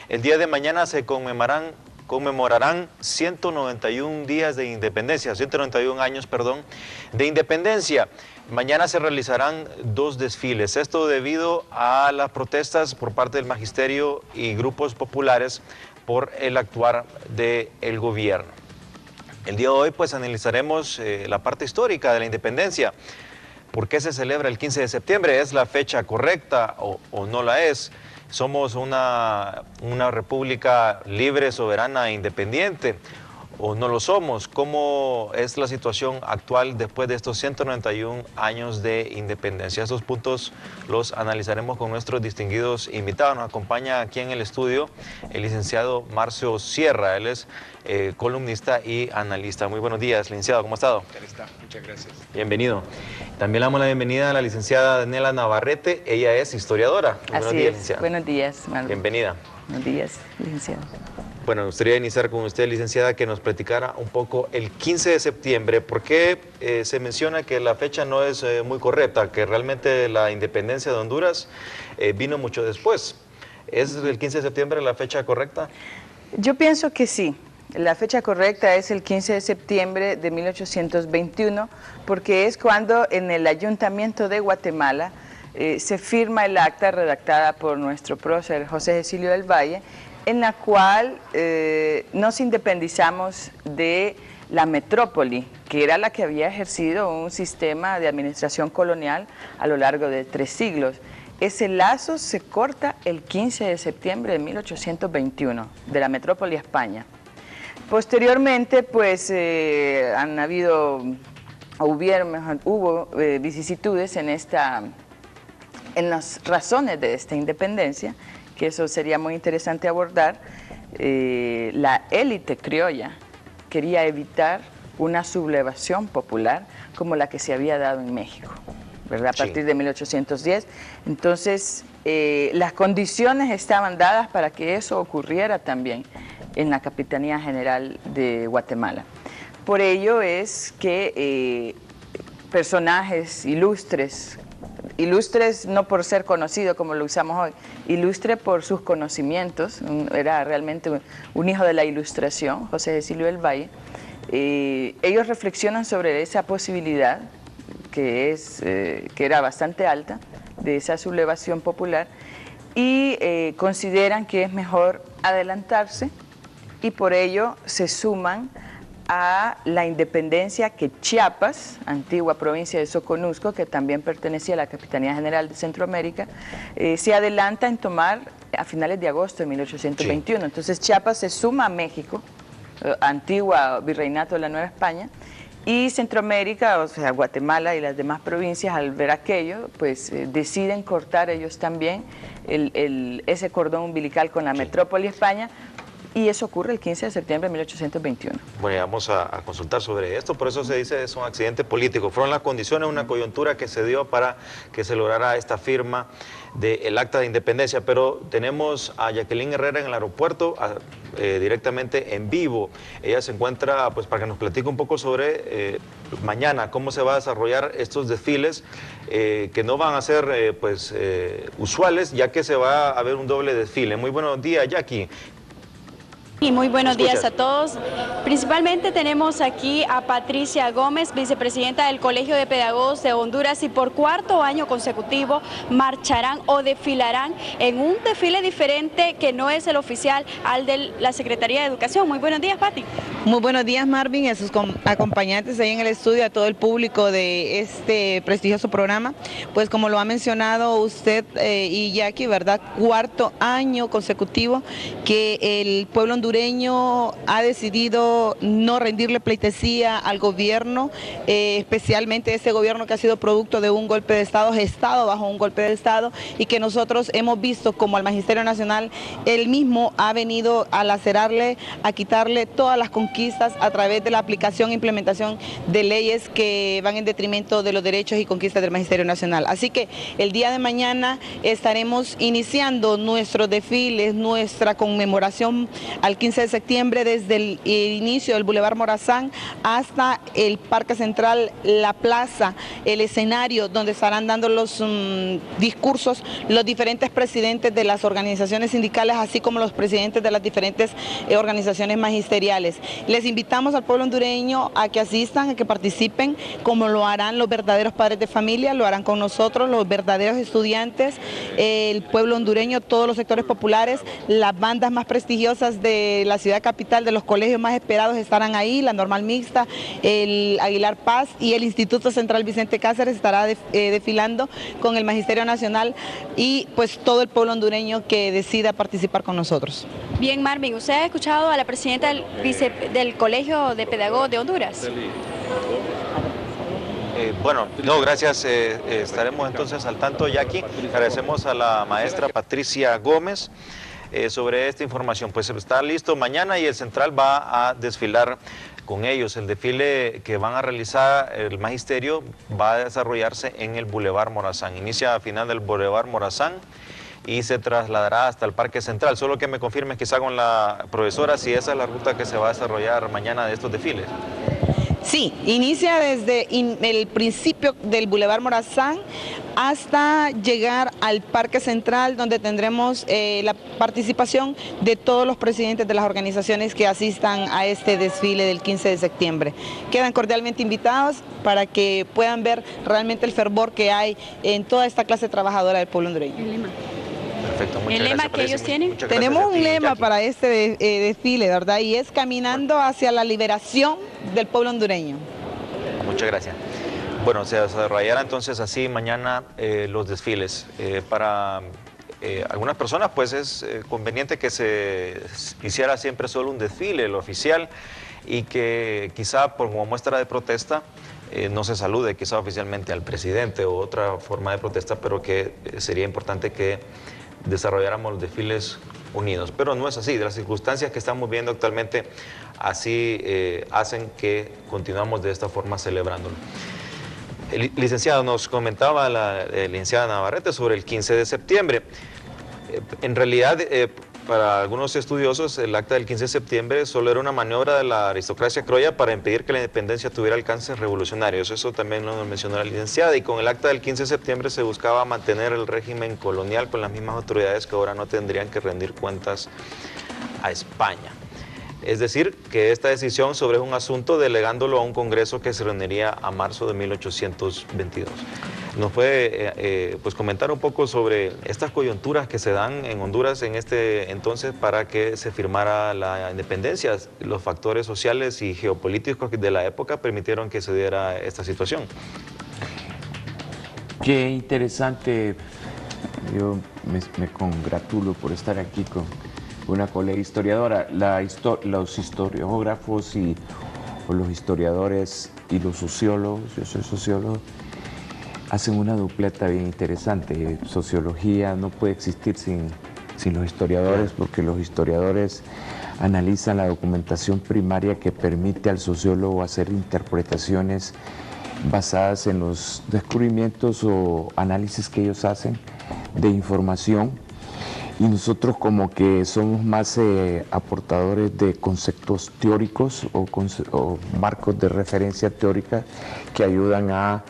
El día de mañana se conmemorarán 191 días de independencia, 191 años, perdón, de independencia. Mañana se realizarán 2 desfiles, esto debido a las protestas por parte del magisterio y grupos populares por el actuar del gobierno. El día de hoy pues analizaremos la parte histórica de la independencia. ¿Por qué se celebra el 15 de septiembre? ¿Es la fecha correcta o no la es? ¿Somos una república libre, soberana e independiente o no lo somos? ¿Cómo es la situación actual después de estos 191 años de independencia? Estos puntos los analizaremos con nuestros distinguidos invitados. Nos acompaña aquí en el estudio el licenciado Marcio Sierra. Él es columnista y analista. Muy buenos días, licenciado. ¿Cómo ha estado? Muchas gracias. Bienvenido. También le damos la bienvenida a la licenciada Daniela Navarrete. Ella es historiadora. Buenos días, licenciada. Buenos días, Marlon. Bienvenida. Buenos días, licenciado. Bueno, me gustaría iniciar con usted, licenciada, que nos platicara un poco el 15 de septiembre. ¿Por qué se menciona que la fecha no es muy correcta, que realmente la independencia de Honduras vino mucho después? ¿Es el 15 de septiembre la fecha correcta? Yo pienso que sí. La fecha correcta es el 15 de septiembre de 1821, porque es cuando en el Ayuntamiento de Guatemala se firma el acta redactada por nuestro prócer José Cecilio del Valle, en la cual nos independizamos de la metrópoli, que era la que había ejercido un sistema de administración colonial a lo largo de 3 siglos. Ese lazo se corta el 15 de septiembre de 1821, de la metrópoli a España. Posteriormente, pues, hubo vicisitudes en las razones de esta independencia, que eso sería muy interesante abordar. La élite criolla quería evitar una sublevación popular como la que se había dado en México, ¿verdad? A partir de 1810. Entonces, las condiciones estaban dadas para que eso ocurriera también en la Capitanía General de Guatemala. Por ello es que personajes ilustres no por ser conocido como lo usamos hoy, ilustre por sus conocimientos, era realmente un hijo de la ilustración, José Cecilio del Valle. Ellos reflexionan sobre esa posibilidad que era bastante alta, de esa sublevación popular, y consideran que es mejor adelantarse, y por ello se suman a la independencia que Chiapas, antigua provincia de Soconusco, que también pertenecía a la Capitanía General de Centroamérica, se adelanta en tomar a finales de agosto de 1821. Sí. Entonces Chiapas se suma a México, antigua virreinato de la Nueva España, y Centroamérica, o sea, Guatemala y las demás provincias, al ver aquello, pues deciden cortar ellos también ese cordón umbilical con la metrópoli España. Y eso ocurre el 15 de septiembre de 1821. Bueno, vamos a consultar sobre esto, por eso se dice que es un accidente político. Fueron las condiciones, una coyuntura que se dio para que se lograra esta firma del acta de independencia, pero tenemos a Jacqueline Herrera en el aeropuerto directamente en vivo. Ella se encuentra, pues, para que nos platique un poco sobre mañana, cómo se va a desarrollar estos desfiles que no van a ser usuales, ya que se va a haber un doble desfile. Muy buenos días, Jackie. Y muy buenos días a todos. Principalmente tenemos aquí a Patricia Gómez, vicepresidenta del Colegio de Pedagogos de Honduras, y por 4º año consecutivo marcharán o desfilarán en un desfile diferente que no es el oficial al de la Secretaría de Educación. Muy buenos días, Pati. Muy buenos días, Marvin, y a sus acompañantes ahí en el estudio, a todo el público de este prestigioso programa. Pues como lo ha mencionado usted y Jackie, ¿verdad? 4º año consecutivo que el pueblo hondureño ha decidido no rendirle pleitesía al gobierno, especialmente ese gobierno que ha sido producto de un golpe de Estado, gestado bajo un golpe de Estado, y que nosotros hemos visto como el Magisterio Nacional, él mismo ha venido a lacerarle, a quitarle todas las conquistas a través de la aplicación e implementación de leyes que van en detrimento de los derechos y conquistas del Magisterio Nacional. Así que el día de mañana estaremos iniciando nuestros desfiles, nuestra conmemoración al al 15 de septiembre desde el inicio del Boulevard Morazán hasta el Parque Central, la plaza, el escenario donde estarán dando los discursos los diferentes presidentes de las organizaciones sindicales, así como los presidentes de las diferentes organizaciones magisteriales. Les invitamos al pueblo hondureño a que asistan, a que participen, como lo harán los verdaderos padres de familia, lo harán con nosotros, los verdaderos estudiantes, el pueblo hondureño, todos los sectores populares, las bandas más prestigiosas de la ciudad capital, de los colegios más esperados estarán ahí, la Normal Mixta, el Aguilar Paz y el Instituto Central Vicente Cáceres estará desfilando con el Magisterio Nacional y pues todo el pueblo hondureño que decida participar con nosotros. Bien, Marvin, ¿usted ha escuchado a la presidenta del Colegio de Pedagogos de Honduras? Bueno, no, gracias. Estaremos entonces al tanto, Jackie. Agradecemos a la maestra Patricia Gómez sobre esta información. Pues está listo mañana y el Central va a desfilar con ellos. El desfile que van a realizar el Magisterio va a desarrollarse en el Boulevard Morazán. Inicia a final del Boulevard Morazán y se trasladará hasta el Parque Central. Solo que me confirme quizá con la profesora si esa es la ruta que se va a desarrollar mañana de estos desfiles. Sí, inicia desde el principio del Boulevard Morazán hasta llegar al Parque Central, donde tendremos la participación de todos los presidentes de las organizaciones que asistan a este desfile del 15 de septiembre. Quedan cordialmente invitados para que puedan ver realmente el fervor que hay en toda esta clase trabajadora del pueblo hondureño. Perfecto, muchas ¿El lema gracias, que ellos tienen? Tenemos un lema para este desfile, ¿verdad? Y es caminando hacia la liberación del pueblo hondureño. Muchas gracias. Bueno, se desarrollará entonces así mañana los desfiles. Para algunas personas pues es conveniente que se hiciera siempre solo un desfile, el oficial, y que quizá como muestra de protesta no se salude quizá oficialmente al presidente o otra forma de protesta, pero que sería importante que desarrolláramos los desfiles unidos. Pero no es así, de las circunstancias que estamos viendo actualmente, así hacen que continuamos de esta forma celebrándolo. Licenciado, nos comentaba la licenciada Navarrete sobre el 15 de septiembre. En realidad, para algunos estudiosos, el acta del 15 de septiembre solo era una maniobra de la aristocracia criolla para impedir que la independencia tuviera alcances revolucionarios. Eso también lo mencionó la licenciada. Y con el acta del 15 de septiembre se buscaba mantener el régimen colonial con las mismas autoridades que ahora no tendrían que rendir cuentas a España. Es decir, que esta decisión sobre un asunto delegándolo a un congreso que se reuniría a marzo de 1822. ¿Nos puede pues comentar un poco sobre estas coyunturas que se dan en Honduras en este entonces para que se firmara la independencia? Los factores sociales y geopolíticos de la época permitieron que se diera esta situación. Qué interesante. Yo me congratulo por estar aquí con una colega historiadora. Los historiógrafos o los historiadores y los sociólogos, yo soy sociólogo, hacen una dupleta bien interesante. Sociología no puede existir sin los historiadores, porque los historiadores analizan la documentación primaria que permite al sociólogo hacer interpretaciones basadas en los descubrimientos o análisis que ellos hacen de información. Y nosotros como que somos más aportadores de conceptos teóricos o marcos de referencia teórica que ayudan a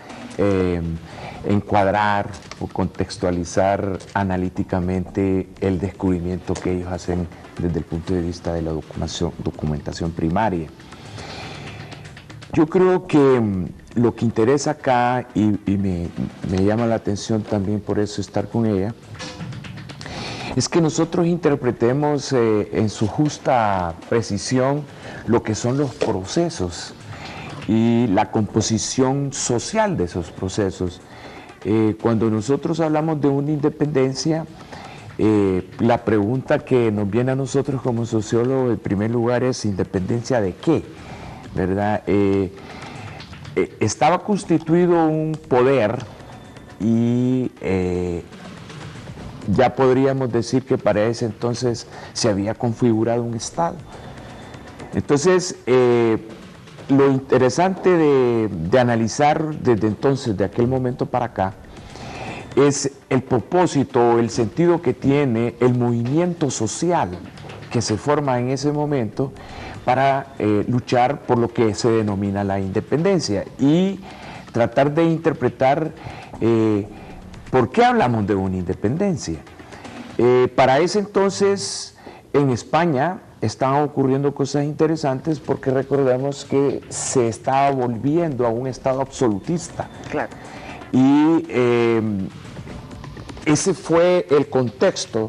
encuadrar o contextualizar analíticamente el descubrimiento que ellos hacen desde el punto de vista de la documentación primaria. Yo creo que lo que interesa acá, y me llama la atención también por eso estar con ella, es que nosotros interpretemos en su justa precisión lo que son los procesos y la composición social de esos procesos. Cuando nosotros hablamos de una independencia, la pregunta que nos viene a nosotros como sociólogos en primer lugar es ¿independencia de qué? ¿Verdad? Estaba constituido un poder y ya podríamos decir que para ese entonces se había configurado un Estado. Entonces, lo interesante de analizar desde entonces, de aquel momento para acá, es el propósito, el sentido que tiene el movimiento social que se forma en ese momento para luchar por lo que se denomina la independencia y tratar de interpretar por qué hablamos de una independencia. Para ese entonces, en España estaban ocurriendo cosas interesantes porque recordemos que se estaba volviendo a un estado absolutista. Claro. Y ese fue el contexto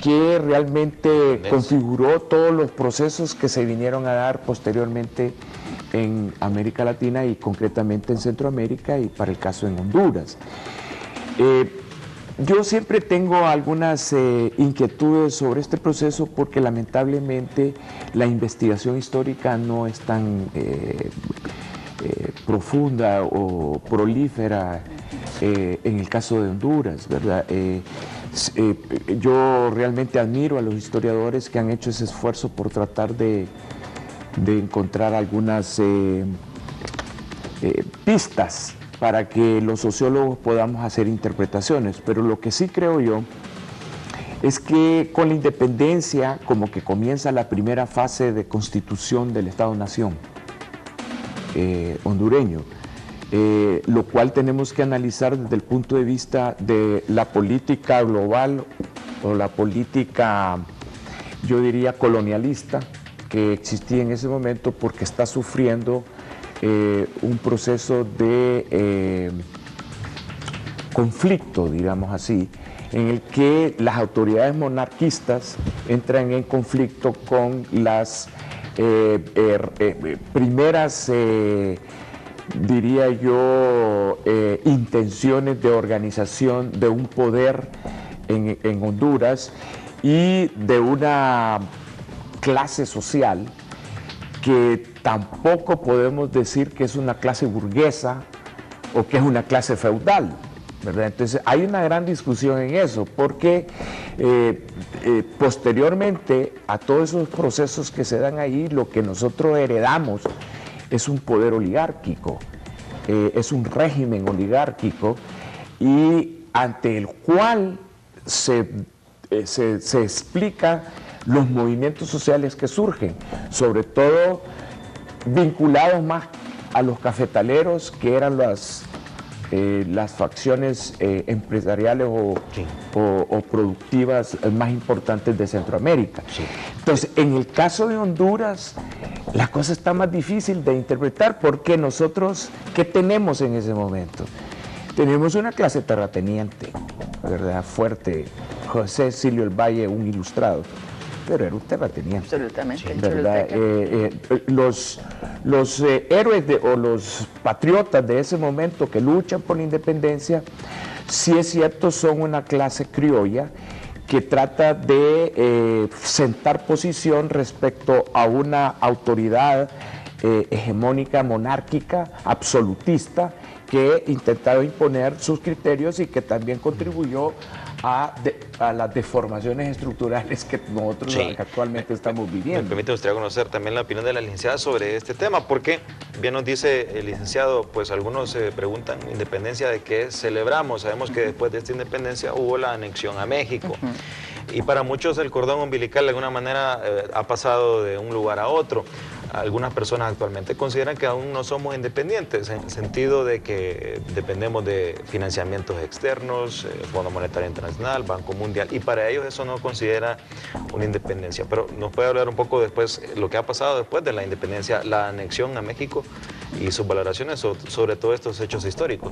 que realmente configuró todos los procesos que se vinieron a dar posteriormente en América Latina y concretamente en Centroamérica y para el caso en Honduras. Yo siempre tengo algunas inquietudes sobre este proceso porque lamentablemente la investigación histórica no es tan profunda o prolífera en el caso de Honduras, ¿verdad? Yo realmente admiro a los historiadores que han hecho ese esfuerzo por tratar de encontrar algunas pistas para que los sociólogos podamos hacer interpretaciones, pero lo que sí creo yo es que con la independencia como que comienza la primera fase de constitución del Estado-Nación hondureño, lo cual tenemos que analizar desde el punto de vista de la política global o la política, yo diría, colonialista que existía en ese momento porque está sufriendo un proceso de conflicto, digamos así, en el que las autoridades monarquistas entran en conflicto con las primeras, diría yo, intenciones de organización de un poder en Honduras y de una clase social que tampoco podemos decir que es una clase burguesa o que es una clase feudal, ¿verdad? Entonces hay una gran discusión en eso, porque posteriormente a todos esos procesos que se dan ahí, lo que nosotros heredamos es un poder oligárquico, es un régimen oligárquico y ante el cual se explica los movimientos sociales que surgen, sobre todo vinculados más a los cafetaleros, que eran las facciones empresariales o productivas más importantes de Centroamérica. Sí. Entonces, en el caso de Honduras, la cosa está más difícil de interpretar porque nosotros, ¿qué tenemos en ese momento? Tenemos una clase terrateniente, ¿verdad? Fuerte. José Silvio el Valle, un ilustrado, pero era un terrateniente. Absolutamente. ¿Verdad? Los héroes o los patriotas de ese momento que luchan por la independencia, sí es cierto, son una clase criolla que trata de sentar posición respecto a una autoridad hegemónica, monárquica, absolutista, que intentaba imponer sus criterios y que también contribuyó a las deformaciones estructurales que nosotros actualmente estamos viviendo. Me permite usted conocer también la opinión de la licenciada sobre este tema, porque bien nos dice el licenciado, pues algunos se preguntan independencia de qué celebramos. Sabemos que después de esta independencia hubo la anexión a México. Y para muchos el cordón umbilical de alguna manera ha pasado de un lugar a otro. Algunas personas actualmente consideran que aún no somos independientes, en el sentido de que dependemos de financiamientos externos, Fondo Monetario Internacional, Banco Mundial, y para ellos eso no considera una independencia. Pero nos puede hablar un poco después lo que ha pasado después de la independencia, la anexión a México y sus valoraciones sobre todos estos hechos históricos.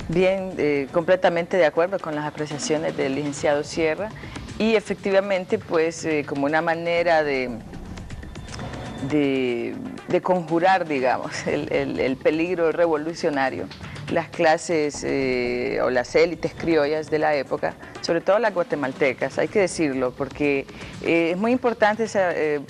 Bien, completamente de acuerdo con las apreciaciones del licenciado Sierra y efectivamente pues como una manera de conjurar, digamos, el peligro revolucionario, las clases o las élites criollas de la época, sobre todo las guatemaltecas, hay que decirlo, porque es muy importante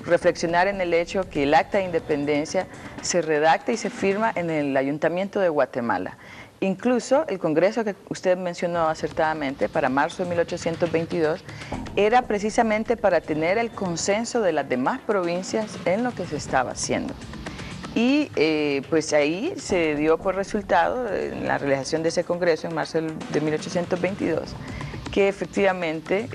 reflexionar en el hecho que el Acta de Independencia se redacta y se firma en el Ayuntamiento de Guatemala. Incluso el Congreso que usted mencionó acertadamente, para marzo de 1822, era precisamente para tener el consenso de las demás provincias en lo que se estaba haciendo. Y pues ahí se dio por resultado, en la realización de ese Congreso en marzo de 1822, que efectivamente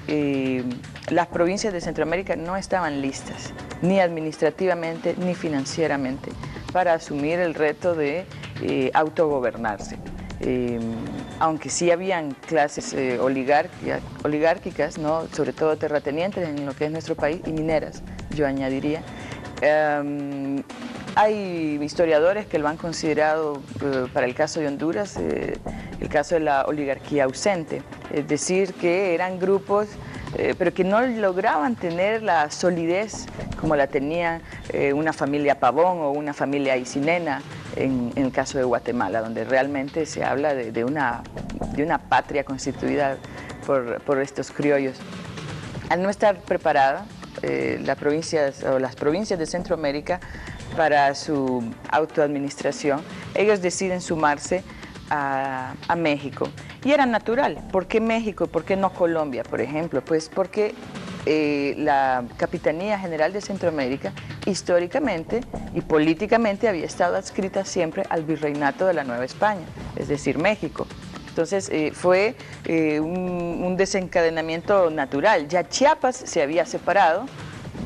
las provincias de Centroamérica no estaban listas, ni administrativamente ni financieramente, para asumir el reto de autogobernarse. Aunque sí habían clases oligárquicas, ¿no? Sobre todo terratenientes en lo que es nuestro país, y mineras, yo añadiría. Hay historiadores que lo han considerado, para el caso de Honduras, el caso de la oligarquía ausente, es decir, que eran grupos pero que no lograban tener la solidez como la tenía una familia Pavón o una familia Aycinena en el caso de Guatemala, donde realmente se habla de una patria constituida por estos criollos. Al no estar preparada, las provincias de Centroamérica para su autoadministración, ellos deciden sumarse a México. Y era natural. ¿Por qué México? ¿Por qué no Colombia, por ejemplo? Pues porque la Capitanía General de Centroamérica históricamente y políticamente había estado adscrita siempre al Virreinato de la Nueva España, es decir, México. Entonces fue un desencadenamiento natural. Ya Chiapas se había separado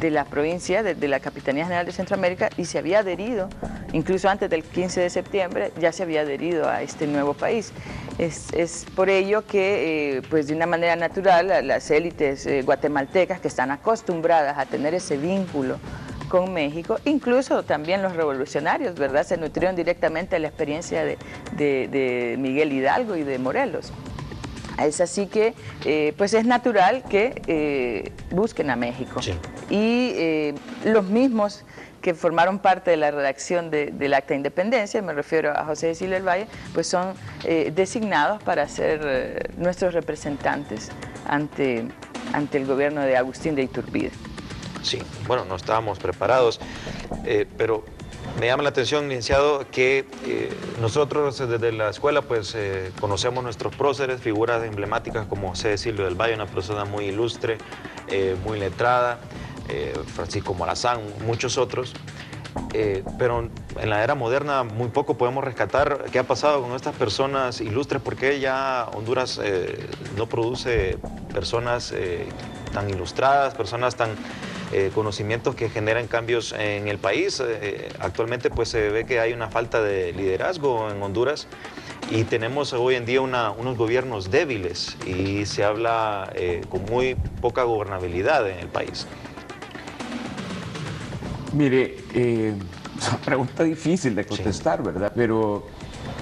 de la provincia, de la Capitanía General de Centroamérica, y se había adherido, incluso antes del 15 de septiembre, ya se había adherido a este nuevo país. Es por ello que, pues de una manera natural, las élites guatemaltecas que están acostumbradas a tener ese vínculo con México, incluso también los revolucionarios, ¿verdad?, se nutrieron directamente de la experiencia de Miguel Hidalgo y de Morelos. Es así que, pues es natural que busquen a México. Sí. Y los mismos que formaron parte de la redacción del Acta de Independencia, me refiero a José Cecilio del Valle, pues son designados para ser nuestros representantes ante el gobierno de Agustín de Iturbide. Sí, bueno, no estábamos preparados, pero me llama la atención, licenciado, que nosotros desde la escuela pues conocemos nuestros próceres, figuras emblemáticas como José Cecilio del Valle, una persona muy ilustre, muy letrada, Francisco Morazán, muchos otros, pero en la era moderna muy poco podemos rescatar qué ha pasado con estas personas ilustres, porque ya Honduras no produce personas tan ilustradas, personas tan conocimientos que generan cambios en el país. Actualmente pues se ve que hay una falta de liderazgo en Honduras y tenemos hoy en día unos gobiernos débiles y se habla con muy poca gobernabilidad en el país. Mire, es una pregunta difícil de contestar, sí, ¿verdad? Pero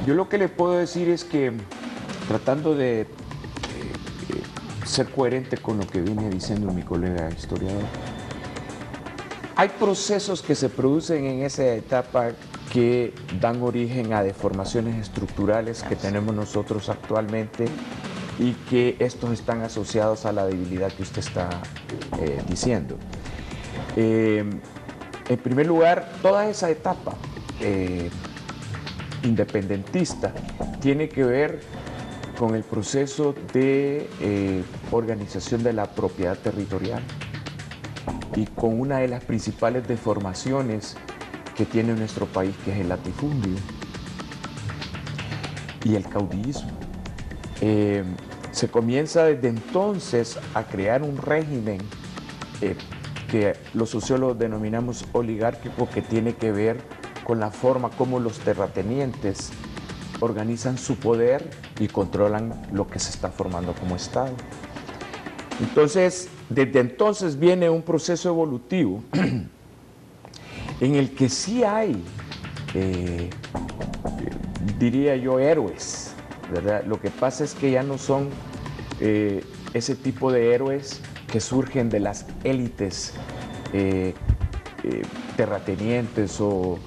yo lo que le puedo decir es que, tratando de ser coherente con lo que viene diciendo mi colega historiador, hay procesos que se producen en esa etapa que dan origen a deformaciones estructurales que tenemos nosotros actualmente y que estos están asociados a la debilidad que usted está diciendo. En primer lugar, toda esa etapa independentista tiene que ver con el proceso de organización de la propiedad territorial y con una de las principales deformaciones que tiene nuestro país, que es el latifundio y el caudillismo. Se comienza desde entonces a crear un régimen que los sociólogos denominamos oligárquico, que tiene que ver con la forma como los terratenientes organizan su poder y controlan lo que se está formando como Estado. Entonces, desde entonces viene un proceso evolutivo en el que sí hay, diría yo, héroes, ¿verdad? Lo que pasa es que ya no son ese tipo de héroes que surgen de las élites terratenientes o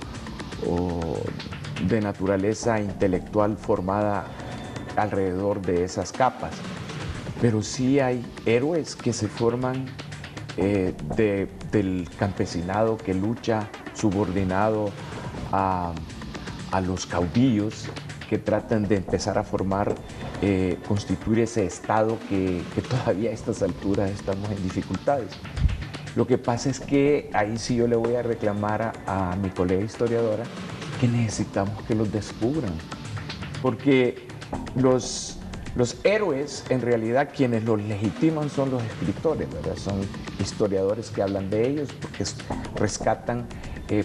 de naturaleza intelectual formada alrededor de esas capas. Pero sí hay héroes que se forman del campesinado que lucha subordinado a los caudillos, que tratan de empezar a formar, constituir ese Estado que todavía a estas alturas estamos en dificultades. Lo que pasa es que ahí sí yo le voy a reclamar a mi colega historiadora que necesitamos que los descubran, porque los Los héroes, en realidad, quienes los legitiman son los escritores, ¿verdad? Son historiadores que hablan de ellos porque rescatan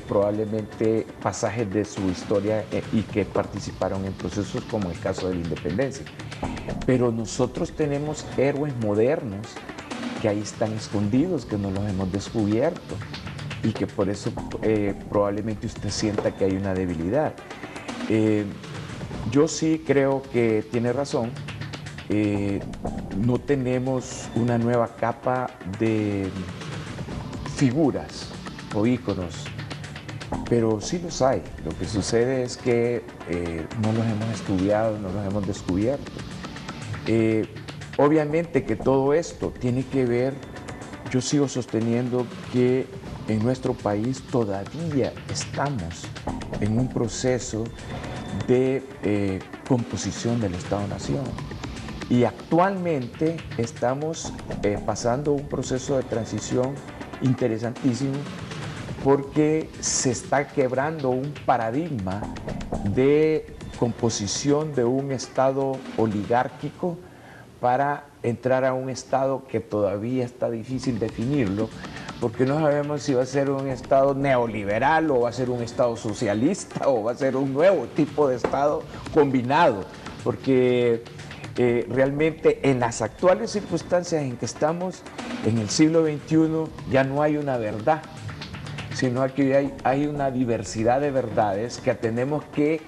probablemente pasajes de su historia y que participaron en procesos como el caso de la independencia. Pero nosotros tenemos héroes modernos que ahí están escondidos, que no los hemos descubierto y que por eso probablemente usted sienta que hay una debilidad. Yo sí creo que tiene razón. No tenemos una nueva capa de figuras o íconos, pero sí los hay. Lo que sucede es que no los hemos estudiado, no los hemos descubierto. Obviamente que todo esto tiene que ver, yo sigo sosteniendo que en nuestro país todavía estamos en un proceso de composición del Estado-Nación. Y actualmente estamos pasando un proceso de transición interesantísimo porque se está quebrando un paradigma de composición de un Estado oligárquico para entrar a un Estado que todavía está difícil definirlo, porque no sabemos si va a ser un Estado neoliberal o va a ser un Estado socialista o va a ser un nuevo tipo de Estado combinado, porque realmente en las actuales circunstancias en que estamos, en el siglo XXI, ya no hay una verdad, sino que hay una diversidad de verdades que tenemos que,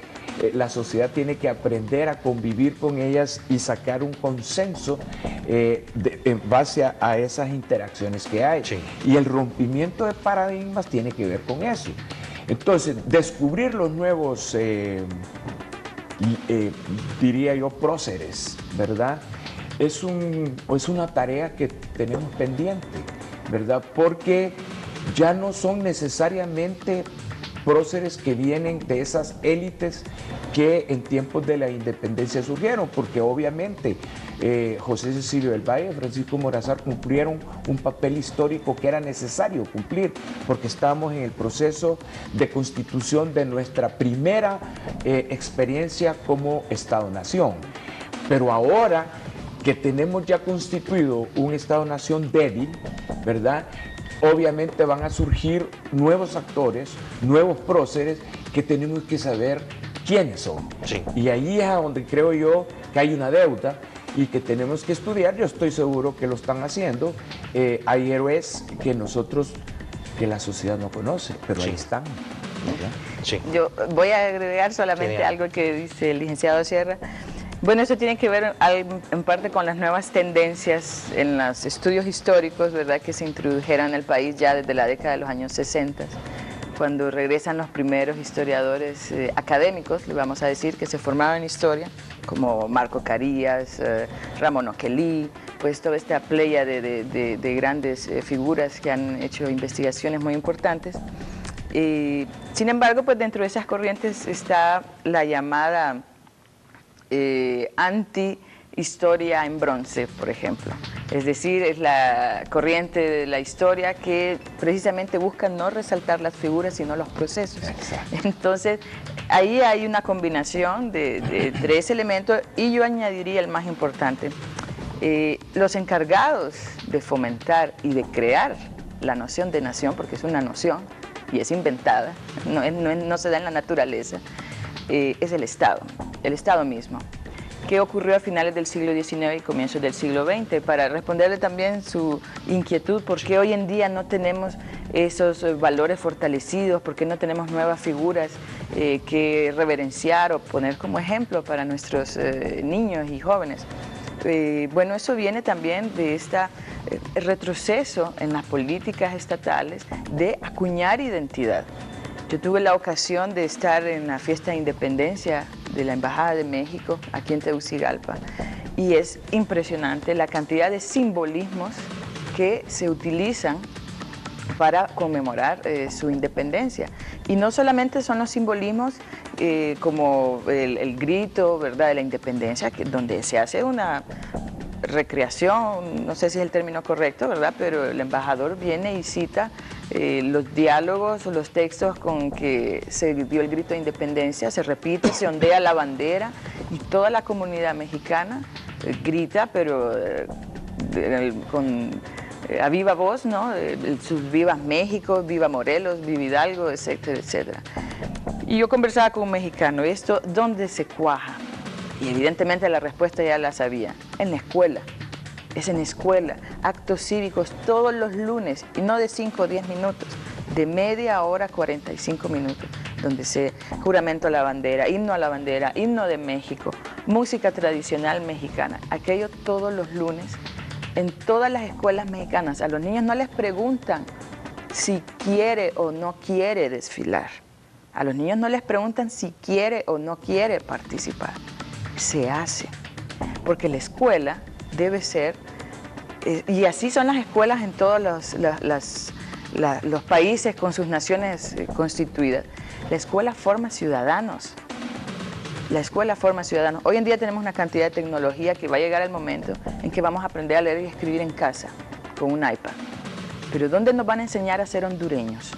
la sociedad tiene que aprender a convivir con ellas y sacar un consenso en base a esas interacciones que hay. Sí. Y el rompimiento de paradigmas tiene que ver con eso. Entonces, descubrir los nuevos diría yo, próceres, ¿verdad? Es una tarea que tenemos pendiente, ¿verdad? Porque ya no son necesariamente próceres que vienen de esas élites que en tiempos de la independencia surgieron, porque obviamente José Cecilio del Valle, Francisco Morazán cumplieron un papel histórico que era necesario cumplir, porque estábamos en el proceso de constitución de nuestra primera experiencia como Estado-Nación. Pero ahora que tenemos ya constituido un Estado-Nación débil, ¿verdad? Obviamente van a surgir nuevos actores, nuevos próceres que tenemos que saber quiénes son. Sí. Y ahí es a donde creo yo que hay una deuda y que tenemos que estudiar. Yo estoy seguro que lo están haciendo. Hay héroes que la sociedad no conoce, pero sí, ahí están, ¿verdad? Sí. Yo voy a agregar solamente algo que dice el licenciado Sierra. Bueno, eso tiene que ver en parte con las nuevas tendencias en los estudios históricos, ¿verdad?, que se introdujeron en el país ya desde la década de los años 60, cuando regresan los primeros historiadores académicos, le vamos a decir, que se formaron en historia, como Marco Carías, Ramón Oquelí, pues toda esta playa de grandes figuras que han hecho investigaciones muy importantes. Sin embargo, pues dentro de esas corrientes está la llamada anti-historia en bronce, por ejemplo. Es decir, es la corriente de la historia que precisamente busca no resaltar las figuras, sino los procesos. Exacto. Entonces, ahí hay una combinación de tres elementos y yo añadiría el más importante. Los encargados de fomentar y de crear la noción de nación, porque es una noción y es inventada, no se da en la naturaleza, es el Estado mismo. ¿Qué ocurrió a finales del siglo XIX y comienzos del siglo XX? Para responderle también su inquietud, ¿por qué hoy en día no tenemos esos valores fortalecidos? ¿Por qué no tenemos nuevas figuras que reverenciar o poner como ejemplo para nuestros niños y jóvenes? Bueno, eso viene también de este retroceso en las políticas estatales de acuñar identidad. Yo tuve la ocasión de estar en la fiesta de independencia de la Embajada de México, aquí en Tegucigalpa, y es impresionante la cantidad de simbolismos que se utilizan para conmemorar su independencia. Y no solamente son los simbolismos como el grito, ¿verdad?, de la independencia, donde se hace una recreación, no sé si es el término correcto, ¿verdad?, pero el embajador viene y cita los diálogos o los textos con que se dio el grito de independencia, se repite, se ondea la bandera y toda la comunidad mexicana grita, pero a viva voz, ¿no? Sus vivas México, viva Morelos, viva Hidalgo, etcétera, etcétera. Y yo conversaba con un mexicano, ¿esto dónde se cuaja? Y evidentemente la respuesta ya la sabía, en la escuela. Es en la escuela, actos cívicos todos los lunes, y no de 5 o 10 minutos, de media hora 45 minutos, donde se juramento a la bandera, himno de México, música tradicional mexicana, aquello todos los lunes, en todas las escuelas mexicanas. A los niños no les preguntan si quiere o no quiere desfilar. A los niños no les preguntan si quiere o no quiere participar. Se hace. Porque la escuela debe ser, y así son las escuelas en todos los países con sus naciones constituidas. La escuela forma ciudadanos. La escuela forma ciudadanos. Hoy en día tenemos una cantidad de tecnología que va a llegar el momento en que vamos a aprender a leer y escribir en casa con un iPad. Pero ¿dónde nos van a enseñar a ser hondureños?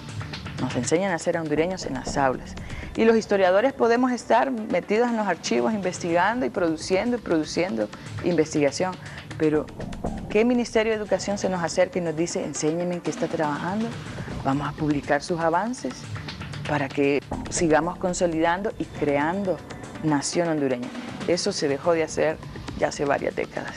Nos enseñan a ser hondureños en las aulas. Y los historiadores podemos estar metidos en los archivos investigando y produciendo investigación. Pero ¿qué Ministerio de Educación se nos acerca y nos dice, enséñenme en qué está trabajando? Vamos a publicar sus avances para que sigamos consolidando y creando nación hondureña. Eso se dejó de hacer ya hace varias décadas.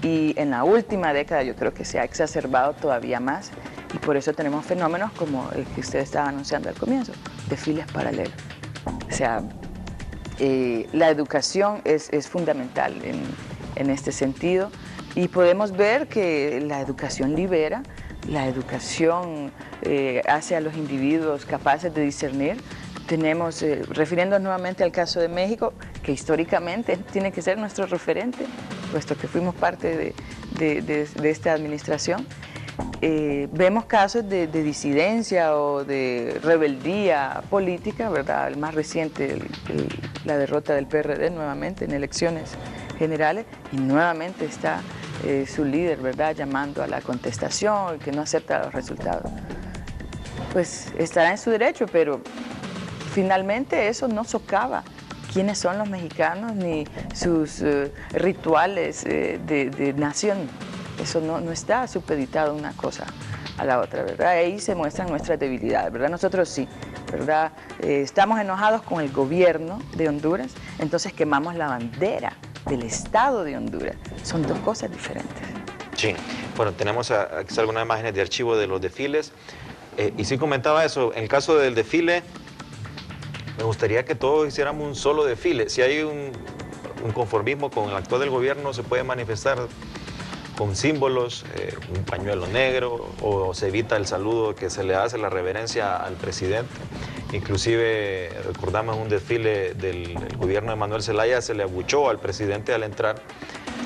Y en la última década yo creo que se ha exacerbado todavía más, y por eso tenemos fenómenos como el que usted estaba anunciando al comienzo, desfiles paralelos. O sea, la educación es fundamental en este sentido, y podemos ver que la educación libera, la educación hace a los individuos capaces de discernir. Tenemos, refiriéndonos nuevamente al caso de México, que históricamente tiene que ser nuestro referente, puesto que fuimos parte de esta administración. Vemos casos de disidencia o de rebeldía política, ¿verdad? El más reciente, la derrota del PRD nuevamente en elecciones generales, y nuevamente está su líder, ¿verdad?, llamando a la contestación, que no acepta los resultados. Pues estará en su derecho, pero finalmente eso no socava quiénes son los mexicanos ni sus rituales de nación. Eso no está supeditado una cosa a la otra, ¿verdad? Ahí se muestran nuestras debilidades, ¿verdad? Nosotros sí, ¿verdad? Estamos enojados con el gobierno de Honduras, entonces quemamos la bandera del Estado de Honduras. Son dos cosas diferentes. Sí, bueno, tenemos aquí algunas imágenes de archivo de los desfiles, y sí comentaba eso, en el caso del desfile, me gustaría que todos hiciéramos un solo desfile. Si hay un conformismo con el actual del gobierno, se puede manifestar con símbolos, un pañuelo negro, o se evita el saludo que se le hace, la reverencia al presidente. Inclusive recordamos un desfile del gobierno de Manuel Zelaya, se le abuchó al presidente al entrar.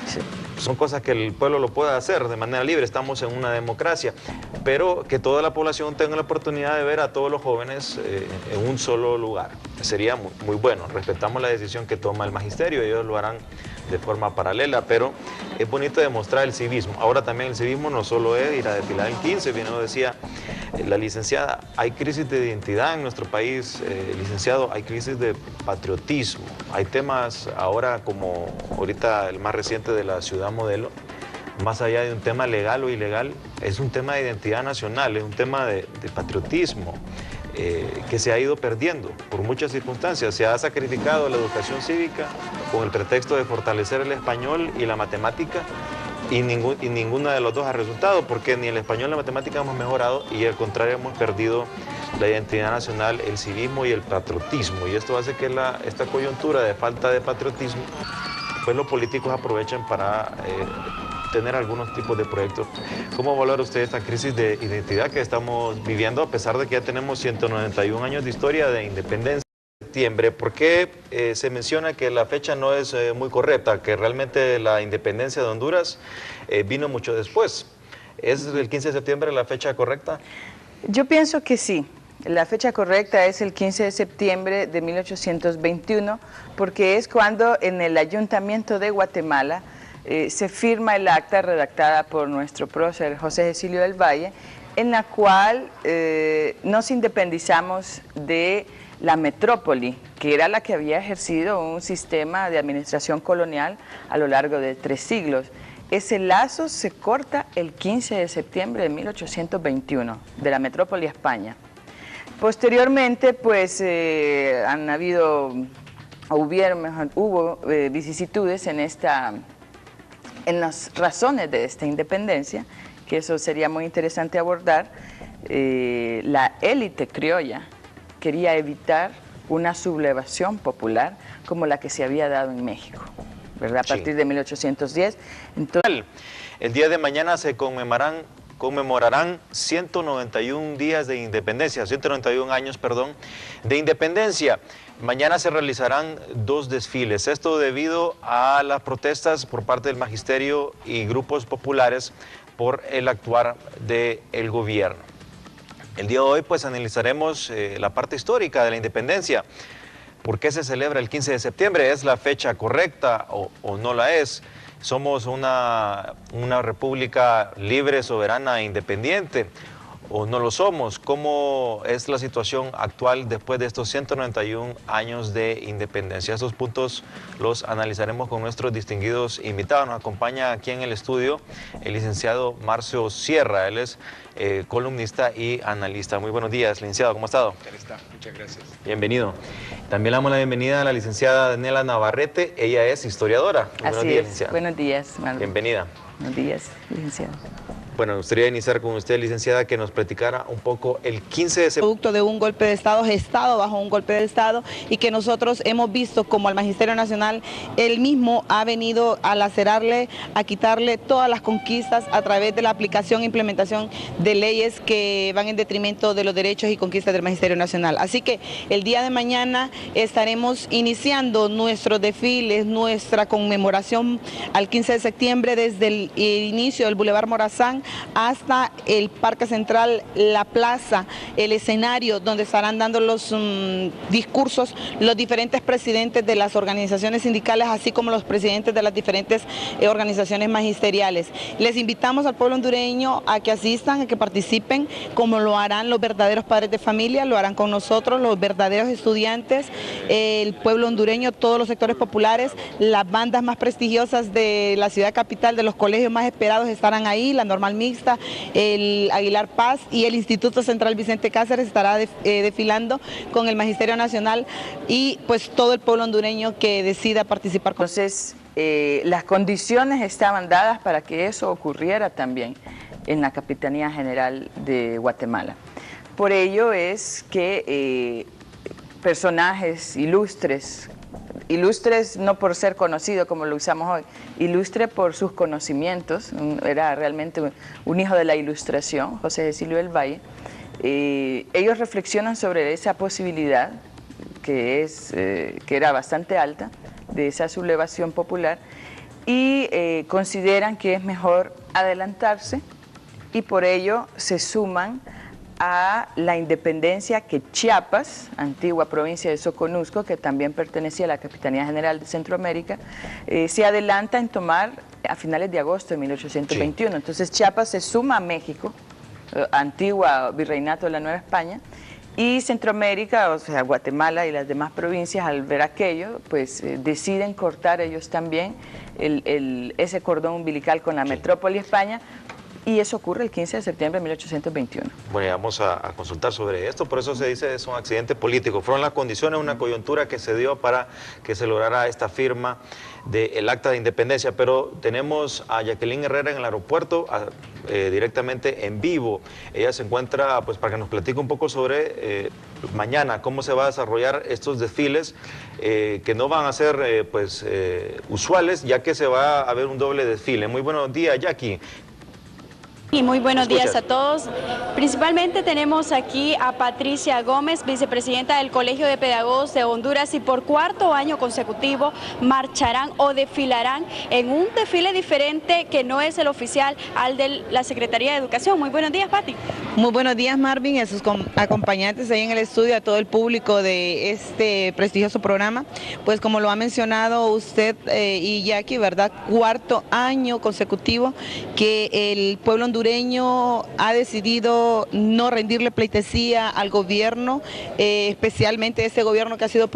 Sí. Son cosas que el pueblo lo puede hacer de manera libre, estamos en una democracia, pero que toda la población tenga la oportunidad de ver a todos los jóvenes en un solo lugar. Sería muy bueno. Respetamos la decisión que toma el magisterio, ellos lo harán de forma paralela, pero es bonito demostrar el civismo. Ahora también el civismo no solo es ir a desfilar el 15, bien lo decía la licenciada, hay crisis de identidad en nuestro país, licenciado, hay crisis de patriotismo, hay temas ahora como ahorita el más reciente de la ciudad modelo, más allá de un tema legal o ilegal, es un tema de identidad nacional, es un tema de patriotismo. Que se ha ido perdiendo por muchas circunstancias. Se ha sacrificado la educación cívica con el pretexto de fortalecer el español y la matemática, y ninguna de los dos ha resultado, porque ni el español ni la matemática hemos mejorado, y al contrario hemos perdido la identidad nacional, el civismo y el patriotismo, y esto hace que esta coyuntura de falta de patriotismo, pues los políticos aprovechen para tener algunos tipos de proyectos. ¿Cómo valora usted esta crisis de identidad que estamos viviendo, a pesar de que ya tenemos 191 años de historia de independencia? Septiembre, ¿por qué se menciona que la fecha no es muy correcta, que realmente la independencia de Honduras vino mucho después? ¿Es el 15 de septiembre la fecha correcta? Yo pienso que sí. La fecha correcta es el 15 de septiembre de 1821, porque es cuando en el Ayuntamiento de Guatemala se firma el acta redactada por nuestro prócer José Cecilio del Valle, en la cual nos independizamos de la metrópoli, que era la que había ejercido un sistema de administración colonial a lo largo de 3 siglos. Ese lazo se corta el 15 de septiembre de 1821, de la metrópoli a España. Posteriormente, pues, hubo vicisitudes en las razones de esta independencia, que eso sería muy interesante abordar. La élite criolla quería evitar una sublevación popular como la que se había dado en México, ¿verdad? A partir de 1810. Entonces, el día de mañana se conmemorarán 191 días de independencia, 191 años, perdón, de independencia. Mañana se realizarán 2 desfiles, esto debido a las protestas por parte del magisterio y grupos populares por el actuar del gobierno. El día de hoy pues analizaremos la parte histórica de la independencia. ¿Por qué se celebra el 15 de septiembre? ¿Es la fecha correcta o no la es? ¿Somos una república libre, soberana e independiente o no lo somos? ¿Cómo es la situación actual después de estos 191 años de independencia? Estos puntos los analizaremos con nuestros distinguidos invitados. Nos acompaña aquí en el estudio el licenciado Marcio Sierra. Él es columnista y analista. Muy buenos días, licenciado. ¿Cómo ha estado? Muchas gracias. Bienvenido. También le damos la bienvenida a la licenciada Daniela Navarrete. Ella es historiadora. Buenos días, licenciada. Buenos días, Marlon. Bienvenida. Buenos días, licenciado. Bueno, me gustaría iniciar con usted, licenciada, que nos platicara un poco el 15 de septiembre. Producto de un golpe de Estado, gestado bajo un golpe de Estado, y que nosotros hemos visto como el Magisterio Nacional, él mismo ha venido a lacerarle, a quitarle todas las conquistas a través de la aplicación e implementación de leyes que van en detrimento de los derechos y conquistas del Magisterio Nacional. Así que el día de mañana estaremos iniciando nuestros desfiles, nuestra conmemoración al 15 de septiembre desde el inicio del Boulevard Morazán hasta el Parque Central, la plaza, el escenario donde estarán dando los discursos los diferentes presidentes de las organizaciones sindicales, así como los presidentes de las diferentes organizaciones magisteriales. Les invitamos al pueblo hondureño a que asistan, a que participen, como lo harán los verdaderos padres de familia, lo harán con nosotros, los verdaderos estudiantes, el pueblo hondureño, todos los sectores populares, las bandas más prestigiosas de la ciudad capital, de los colegios más esperados estarán ahí, la Normal Mixta, el Aguilar Paz y el Instituto Central Vicente Cáceres estará desfilando con el Magisterio Nacional y pues todo el pueblo hondureño que decida participar. Entonces, las condiciones estaban dadas para que eso ocurriera también en la Capitanía General de Guatemala. Por ello es que personajes ilustres no por ser conocido como lo usamos hoy, ilustre por sus conocimientos, era realmente un hijo de la ilustración, José Cecilio del Valle. Ellos reflexionan sobre esa posibilidad que era bastante alta, de esa sublevación popular, y consideran que es mejor adelantarse, y por ello se suman a la independencia que Chiapas, antigua provincia de Soconusco, que también pertenecía a la Capitanía General de Centroamérica, se adelanta en tomar a finales de agosto de 1821. Sí. Entonces Chiapas se suma a México, antigua virreinato de la Nueva España, y Centroamérica, o sea, Guatemala y las demás provincias, al ver aquello, pues deciden cortar ellos también ese cordón umbilical con la metrópoli España. Y eso ocurre el 15 de septiembre de 1821. Bueno, vamos a consultar sobre esto, por eso se dice que es un accidente político. Fueron las condiciones, una coyuntura que se dio para que se lograra esta firma del acta de independencia, pero tenemos a Jacqueline Herrera en el aeropuerto directamente en vivo. Ella se encuentra, pues, para que nos platique un poco sobre mañana, cómo se va a desarrollar estos desfiles que no van a ser usuales, ya que se va a haber un doble desfile. Muy buenos días, Jackie. Y muy buenos días a todos. Principalmente tenemos aquí a Patricia Gómez, vicepresidenta del Colegio de Pedagogos de Honduras, y por 4º año consecutivo marcharán o desfilarán en un desfile diferente que no es el oficial al de la Secretaría de Educación. Muy buenos días, Pati. Muy buenos días, Marvin, y a sus acompañantes ahí en el estudio, a todo el público de este prestigioso programa. Pues como lo ha mencionado usted y Jackie, ¿verdad? Cuarto año consecutivo que el pueblo hondureño ha decidido no rendirle pleitesía al gobierno, especialmente ese gobierno que ha sido